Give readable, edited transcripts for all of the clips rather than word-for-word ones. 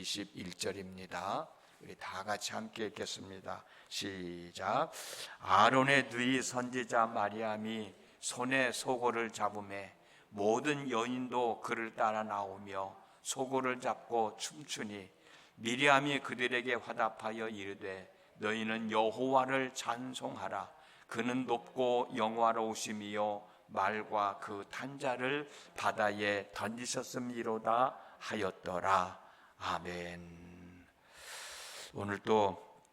21절입니다. 우리 다 같이 함께 읽겠습니다. 시작. 아론의 누이 선지자 마리암이 손에 소고를 잡음에 모든 여인도 그를 따라 나오며 소고를 잡고 춤추니 미리암이 그들에게 화답하여 이르되 너희는 여호와를 찬송하라. 그는 높고 영화로우심이요 말과 그 탄자를 바다에 던지셨음이로다 하였더라. 아멘. 오늘 또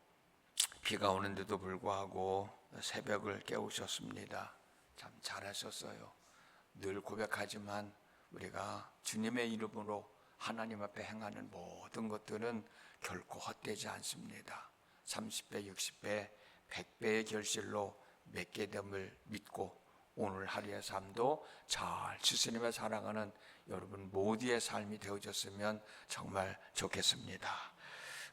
비가 오는데도 불구하고 새벽을 깨우셨습니다. 참 잘하셨어요. 늘 고백하지만 우리가 주님의 이름으로 하나님 앞에 행하는 모든 것들은 결코 헛되지 않습니다. 30배, 60배, 100배의 결실로 맺게 됨을 믿고 오늘 하루의 삶도 잘 주님을 사랑하는 여러분 모두의 삶이 되어졌으면 정말 좋겠습니다.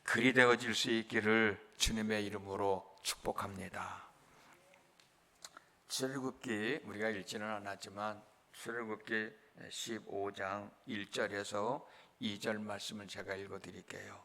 그리 되어질 수 있기를 주님의 이름으로 축복합니다. 출애굽기 우리가 읽지는 않았지만 출애굽기 15장 1절에서 2절 말씀을 제가 읽어드릴게요.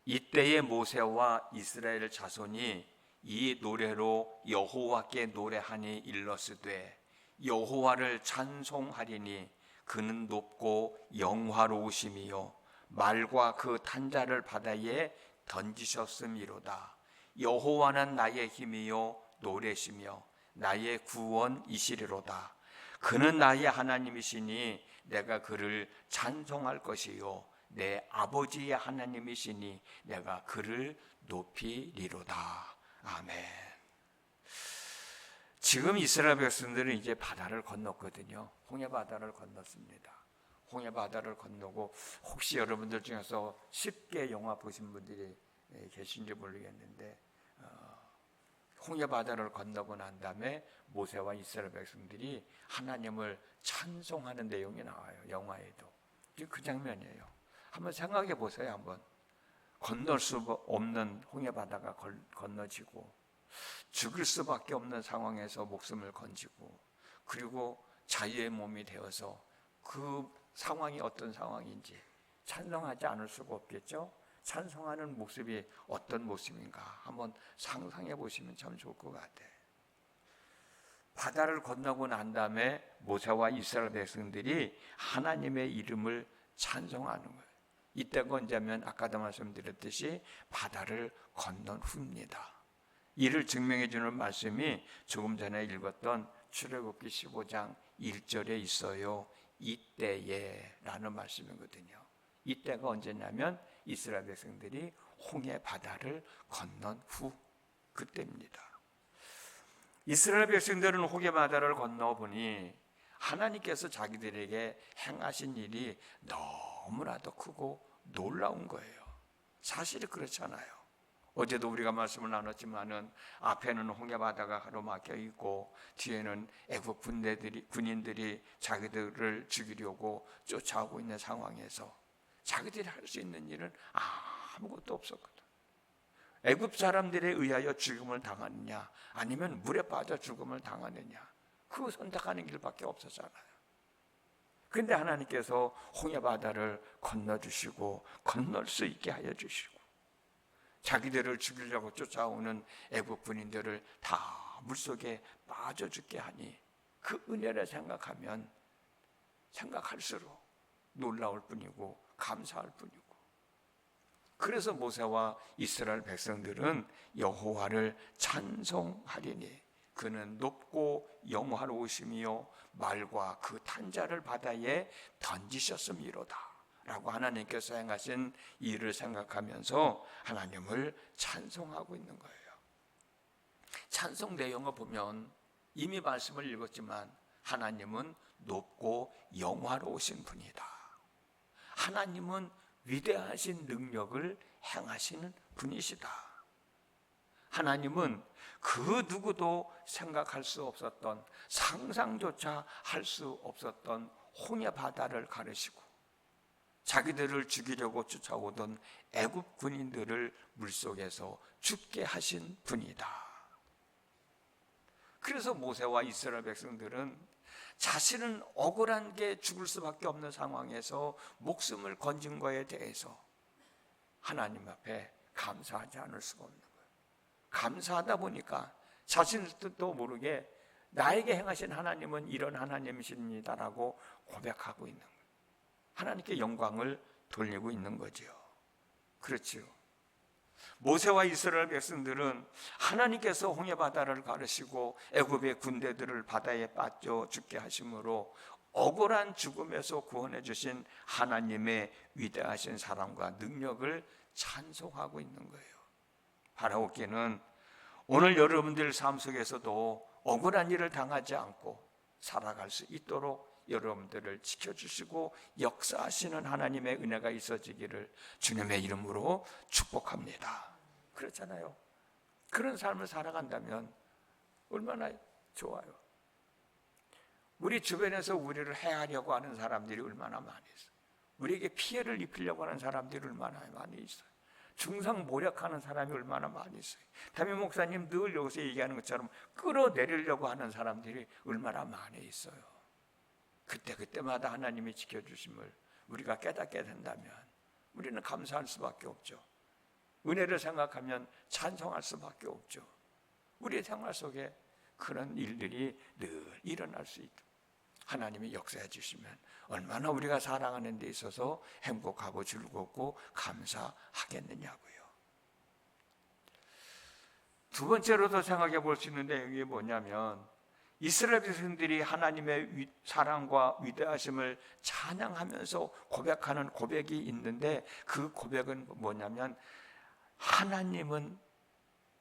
이때의 모세와 이스라엘 자손이 이 노래로 여호와께 노래하니 일러스되 여호와를 찬송하리니 그는 높고 영화로우심이요 말과 그 탄자를 바다에 던지셨음이로다. 여호와는 나의 힘이요 노래시며 나의 구원이시리로다. 그는 나의 하나님이시니 내가 그를 찬송할 것이요 내 아버지의 하나님이시니 내가 그를 높이리로다. 아멘. 지금 이스라엘 백성들은 이제 바다를 건넜거든요. 홍해 바다를 건넜습니다. 홍해 바다를 건너고 혹시 여러분들 중에서 쉽게 영화 보신 분들이 계신지 모르겠는데 홍해 바다를 건너고 난 다음에 모세와 이스라엘 백성들이 하나님을 찬송하는 내용이 나와요. 영화에도. 그 장면이에요. 한번 생각해 보세요. 한번. 건널 수 없는 홍해 바다가 건너지고 죽을 수밖에 없는 상황에서 목숨을 건지고 그리고 자유의 몸이 되어서 그 상황이 어떤 상황인지 찬송하지 않을 수가 없겠죠. 찬송하는 모습이 어떤 모습인가 한번 상상해 보시면 참 좋을 것 같아요. 바다를 건너고 난 다음에 모세와 이스라엘 백성들이 하나님의 이름을 찬송하는 거예요. 이때가 언제면 아까도 말씀드렸듯이 바다를 건넌 후입니다. 이를 증명해 주는 말씀이 조금 전에 읽었던 출애굽기 15장 1절에 있어요. 이때에 라는 말씀이거든요. 이때가 언제냐면 이스라엘 백성들이 홍해 바다를 건넌 후 그때입니다. 이스라엘 백성들은 홍해 바다를 건너보니 하나님께서 자기들에게 행하신 일이 너무나도 크고 놀라운 거예요. 사실이 그렇잖아요. 어제도 우리가 말씀을 나눴지만은 앞에는 홍해 바다가 가로막혀 있고 뒤에는 애국 군인들이 자기들을 죽이려고 쫓아오고 있는 상황에서 자기들이 할 수 있는 일은 아무것도 없었거든. 애굽 사람들에 의하여 죽음을 당하느냐 아니면 물에 빠져 죽음을 당하느냐 그 선택하는 길밖에 없었잖아요. 그런데 하나님께서 홍해 바다를 건너주시고 건널 수 있게 하여 주시고 자기들을 죽이려고 쫓아오는 애국 군인들을 다 물속에 빠져 죽게 하니 그 은혜를 생각하면 생각할수록 놀라울 뿐이고 감사할 뿐이고 그래서 모세와 이스라엘 백성들은 여호와를 찬송하리니 그는 높고 영화로우심이요 말과 그 탄자를 바다에 던지셨음이로다 라고 하나님께서 행하신 일을 생각하면서 하나님을 찬송하고 있는 거예요. 찬송 내용을 보면 이미 말씀을 읽었지만 하나님은 높고 영화로우신 분이다. 하나님은 위대하신 능력을 행하시는 분이시다. 하나님은 그 누구도 생각할 수 없었던 상상조차 할 수 없었던 홍해 바다를 가르시고 자기들을 죽이려고 쫓아오던 애굽 군인들을 물속에서 죽게 하신 분이다. 그래서 모세와 이스라엘 백성들은 자신은 억울한 게 죽을 수밖에 없는 상황에서 목숨을 건진 거에 대해서 하나님 앞에 감사하지 않을 수가 없는 거예요. 감사하다 보니까 자신도 모르게 나에게 행하신 하나님은 이런 하나님이십니다라고 고백하고 있는 거예요. 하나님께 영광을 돌리고 있는 거죠. 그렇죠. 모세와 이스라엘 백성들은 하나님께서 홍해바다를 가르시고 애굽의 군대들을 바다에 빠져 죽게 하심으로 억울한 죽음에서 구원해 주신 하나님의 위대하신 사랑과 능력을 찬송하고 있는 거예요. 바라옵기는 오늘 여러분들 삶 속에서도 억울한 일을 당하지 않고 살아갈 수 있도록 여러분들을 지켜주시고 역사하시는 하나님의 은혜가 있어지기를 주님의 이름으로 축복합니다. 그렇잖아요. 그런 삶을 살아간다면 얼마나 좋아요. 우리 주변에서 우리를 해하려고 하는 사람들이 얼마나 많이 있어요. 우리에게 피해를 입히려고 하는 사람들이 얼마나 많이 있어요. 중상모략하는 사람이 얼마나 많이 있어요. 담임 목사님 늘 여기서 얘기하는 것처럼 끌어내리려고 하는 사람들이 얼마나 많이 있어요. 그때마다 하나님이 지켜주심을 우리가 깨닫게 된다면 우리는 감사할 수밖에 없죠. 은혜를 생각하면 찬송할 수밖에 없죠. 우리의 생활 속에 그런 일들이 늘 일어날 수 있다. 하나님이 역사해 주시면 얼마나 우리가 살아가는 데 있어서 행복하고 즐겁고 감사하겠느냐고요. 두 번째로도 생각해 볼 수 있는 내용이 뭐냐면 이스라엘 백성들이 하나님의 사랑과 위대하심을 찬양하면서 고백하는 고백이 있는데 그 고백은 뭐냐면 하나님은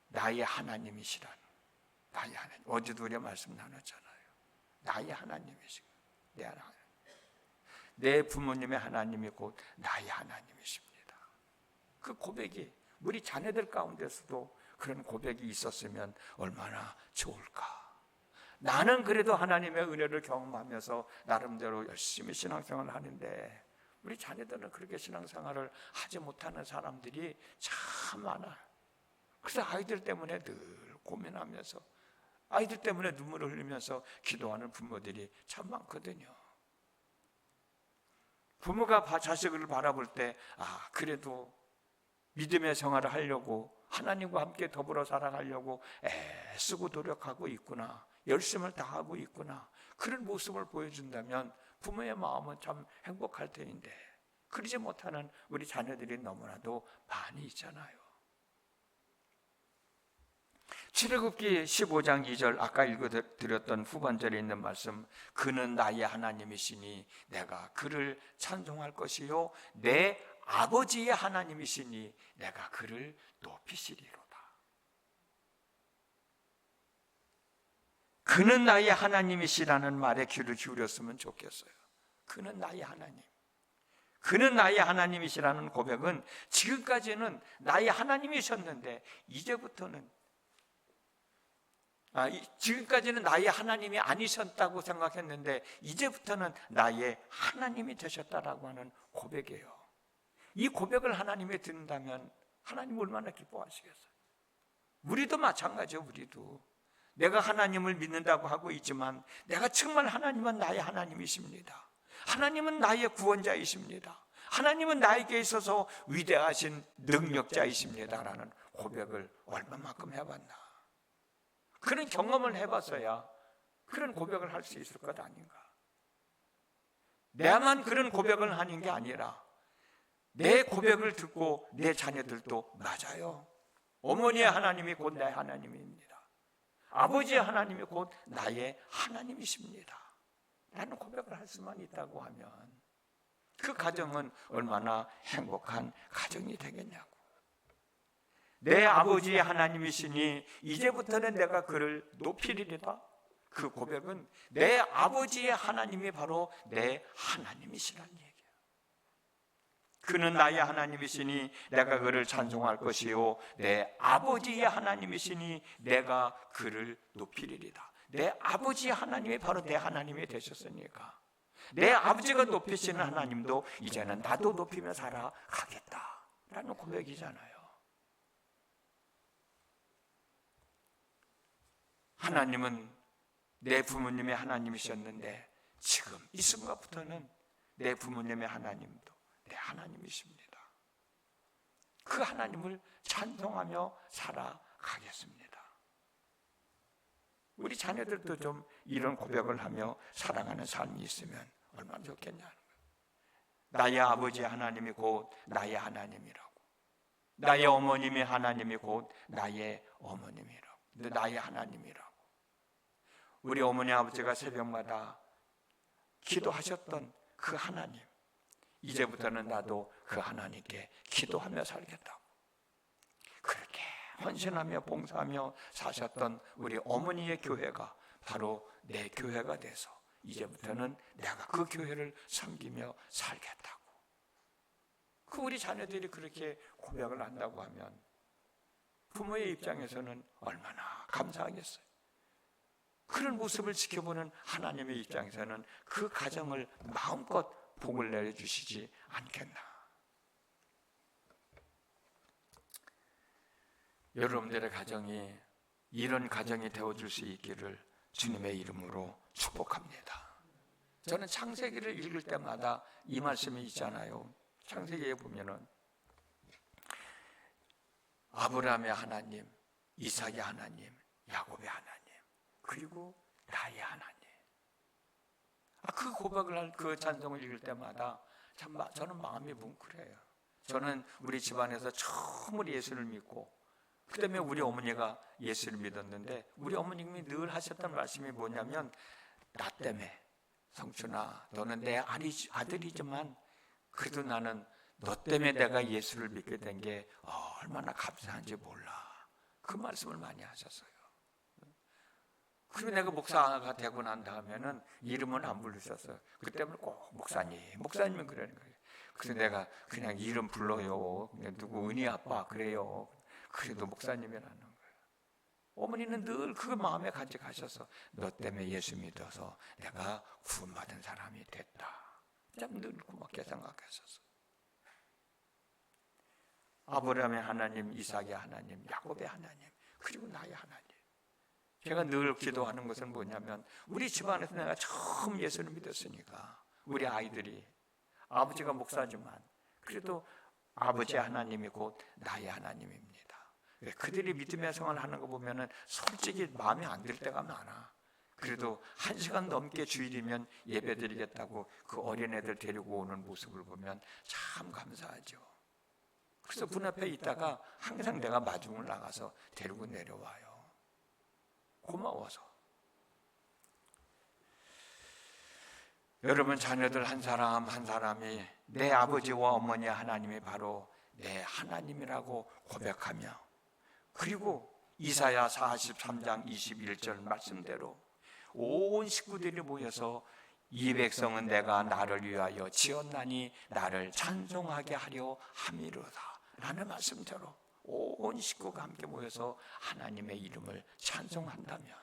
나의 하나님이시라는, 나의 하나님. 어제도 우리가 말씀 나눴잖아요. 나의 하나님이시고 내 하나님, 내 부모님의 하나님이 곧 나의 하나님이십니다. 그 고백이 우리 자녀들 가운데서도 그런 고백이 있었으면 얼마나 좋을까. 나는 그래도 하나님의 은혜를 경험하면서 나름대로 열심히 신앙생활을 하는데 우리 자녀들은 그렇게 신앙생활을 하지 못하는 사람들이 참 많아요. 그래서 아이들 때문에 늘 고민하면서 아이들 때문에 눈물을 흘리면서 기도하는 부모들이 참 많거든요. 부모가 자식을 바라볼 때 그래도 믿음의 생활을 하려고 하나님과 함께 더불어 살아가려고 애쓰고 노력하고 있구나, 열심을 다하고 있구나, 그런 모습을 보여준다면 부모의 마음은 참 행복할 텐데 그러지 못하는 우리 자녀들이 너무나도 많이 있잖아요. 출애굽기 15장 2절 아까 읽어드렸던 후반절에 있는 말씀, 그는 나의 하나님이시니 내가 그를 찬송할 것이요 내 아버지의 하나님이시니 내가 그를 높이시리로다. 그는 나의 하나님이시라는 말에 귀를 기울였으면 좋겠어요. 그는 나의 하나님, 그는 나의 하나님이시라는 고백은 지금까지는 나의 하나님이셨는데 지금까지는 나의 하나님이 아니셨다고 생각했는데 이제부터는 나의 하나님이 되셨다라고 하는 고백이에요. 이 고백을 하나님이 듣는다면 하나님 얼마나 기뻐하시겠어요. 우리도 마찬가지예요. 우리도 내가 하나님을 믿는다고 하고 있지만 내가 정말 하나님은 나의 하나님이십니다. 하나님은 나의 구원자이십니다. 하나님은 나에게 있어서 위대하신 능력자이십니다라는 고백을 얼마만큼 해봤나. 그런 경험을 해봤어야 그런 고백을 할 수 있을 것 아닌가. 내만 그런 고백을 하는 게 아니라 내 고백을 듣고 내 자녀들도 맞아요. 어머니의 하나님이 곧 나의 하나님입니다. 아버지의 하나님이 곧 나의 하나님이십니다. 라는 고백을 할 수만 있다고 하면 그 가정은 얼마나 행복한 가정이 되겠냐고. 내 아버지의 하나님이시니 이제부터는 내가 그를 높이리리다. 그 고백은 내 아버지의 하나님이 바로 내 하나님이시라는 얘기예요. 그는 나의 하나님이시니 내가 그를 찬송할 것이요 내 아버지의 하나님이시니 내가 그를 높이리리다. 내 아버지의 하나님이 바로 내 하나님이 되셨으니까 내 아버지가 높이시는 하나님도 이제는 나도 높이며 살아가겠다라는 고백이잖아요. 하나님은 내 부모님의 하나님이셨는데 지금 이 순간부터는 내 부모님의 하나님도 내 하나님이십니다. 그 하나님을 찬송하며 살아가겠습니다. 우리 자녀들도 좀 이런 고백을 하며 살아가는 삶이 있으면 얼마나 좋겠냐는 거예요. 나의 아버지 하나님이 곧 나의 하나님이라고, 나의 어머님의 하나님이 곧 나의 어머님이라고, 나의 하나님이라고. 우리 어머니 아버지가 새벽마다 기도하셨던 그 하나님, 이제부터는 나도 그 하나님께 기도하며 살겠다고, 그렇게 헌신하며 봉사하며 사셨던 우리 어머니의 교회가 바로 내 교회가 돼서 이제부터는 내가 그 교회를 섬기며 살겠다고. 그 우리 자녀들이 그렇게 고백을 한다고 하면 부모의 입장에서는 얼마나 감사하겠어요. 그런 모습을 지켜보는 하나님의 입장에서는 그 가정을 마음껏 복을 내려주시지 않겠나. 여러분들의 가정이 이런 가정이 되어줄 수 있기를 주님의 이름으로 축복합니다. 저는 창세기를 읽을 때마다 이 말씀이 있잖아요. 창세기에 보면은 아브라함의 하나님, 이삭의 하나님, 야곱의 하나님, 그리고 나의 하나님. 그 고백을 할 그 찬송을 읽을 때마다 참 저는 마음이 뭉클해요. 저는 우리 집안에서 처음으로 예수를 믿고 그 때문에 우리 어머니가 예수를 믿었는데 우리 어머님이 늘 하셨던 말씀이 뭐냐면, 나 때문에 성춘아, 너는 내 아들이지만 그래도 나는 너 때문에 내가 예수를 믿게 된 게 얼마나 감사한지 몰라. 그 말씀을 많이 하셨어요. 그리고 내가 목사가 되고 난 다음에는 이름은 안 부르셨어요. 그때는 꼭 목사님은 그러는 거예요. 그래서 내가 그냥 이름 불러요. 그냥 누구 은희 아빠 그래요. 그래도 목사님이라는 거예요. 어머니는 늘 그 마음에 간직하셔서 너 때문에 예수 믿어서 내가 구원받은 사람이 됐다. 참 늘 고맙게 생각했었어. 아브라함의 하나님, 이삭의 하나님, 야곱의 하나님, 그리고 나의 하나님. 제가 늘 기도하는 것은 뭐냐면, 우리 집안에서 내가 처음 예수를 믿었으니까 우리 아이들이, 아버지가 목사지만 그래도 아버지 하나님이 곧 나의 하나님입니다. 그들이 믿음의 생활을 하는 거 보면은 솔직히 마음에 안 들 때가 많아. 그래도 1시간 넘게 주일이면 예배 드리겠다고 그 어린애들 데리고 오는 모습을 보면 참 감사하죠. 그래서 문 앞에 있다가 항상 내가 마중을 나가서 데리고 내려와요. 고마워서. 여러분, 자녀들 한 사람 한 사람이 내 아버지와 어머니 하나님이 바로 내 하나님이라고 고백하며, 그리고 이사야 43장 21절 말씀대로 온 식구들이 모여서 이 백성은 내가 나를 위하여 지었나니 나를 찬송하게 하려 함이로다 라는 말씀대로 온 식구가 함께 모여서 하나님의 이름을 찬송한다면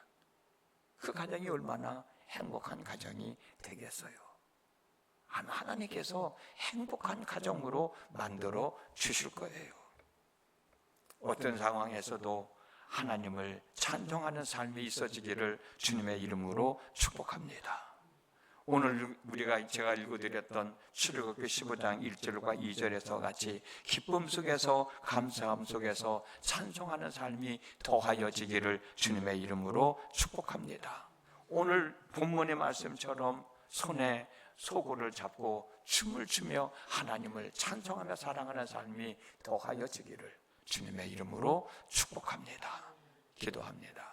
그 가정이 얼마나 행복한 가정이 되겠어요. 하나님께서 행복한 가정으로 만들어 주실 거예요. 어떤 상황에서도 하나님을 찬송하는 삶이 있어지기를 주님의 이름으로 축복합니다. 오늘 제가 읽어드렸던 출애굽기 15장 1절과 2절에서 같이 기쁨 속에서 감사함 속에서 찬송하는 삶이 더하여지기를 주님의 이름으로 축복합니다. 오늘 본문의 말씀처럼 손에 소고를 잡고 춤을 추며 하나님을 찬송하며 사랑하는 삶이 더하여지기를 주님의 이름으로 축복합니다. 기도합니다.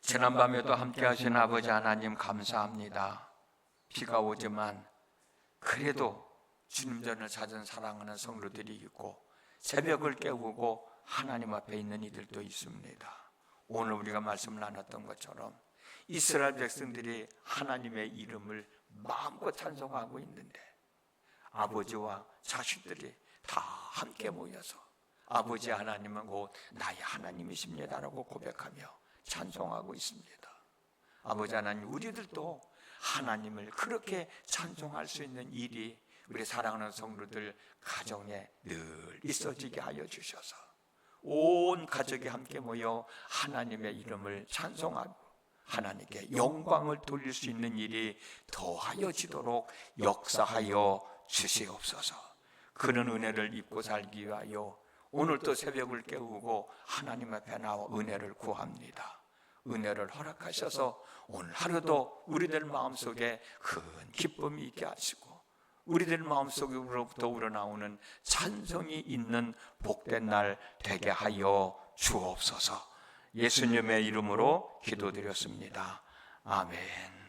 지난밤에도 함께 하신 아버지 하나님 감사합니다. 비가 오지만 그래도 주님 전을 찾은 사랑하는 성도들이 있고 새벽을 깨우고 하나님 앞에 있는 이들도 있습니다. 오늘 우리가 말씀을 나눴던 것처럼 이스라엘 백성들이 하나님의 이름을 마음껏 찬송하고 있는데 아버지와 자식들이 다 함께 모여서 아버지 하나님은 곧 나의 하나님이십니다라고 고백하며 찬송하고 있습니다. 아버지 하나님, 우리들도 하나님을 그렇게 찬송할 수 있는 일이 우리 사랑하는 성도들 가정에 늘 있어지게 하여 주셔서 온 가족이 함께 모여 하나님의 이름을 찬송하고 하나님께 영광을 돌릴 수 있는 일이 더하여지도록 역사하여 주시옵소서. 그런 은혜를 입고 살기 위하여 오늘 또 새벽을 깨우고 하나님 앞에 나와 은혜를 구합니다. 은혜를 허락하셔서 오늘 하루도 우리들 마음속에 큰 기쁨이 있게 하시고 우리들 마음속으로부터 우러나오는 찬송이 있는 복된 날 되게 하여 주옵소서. 예수님의 이름으로 기도드렸습니다. 아멘.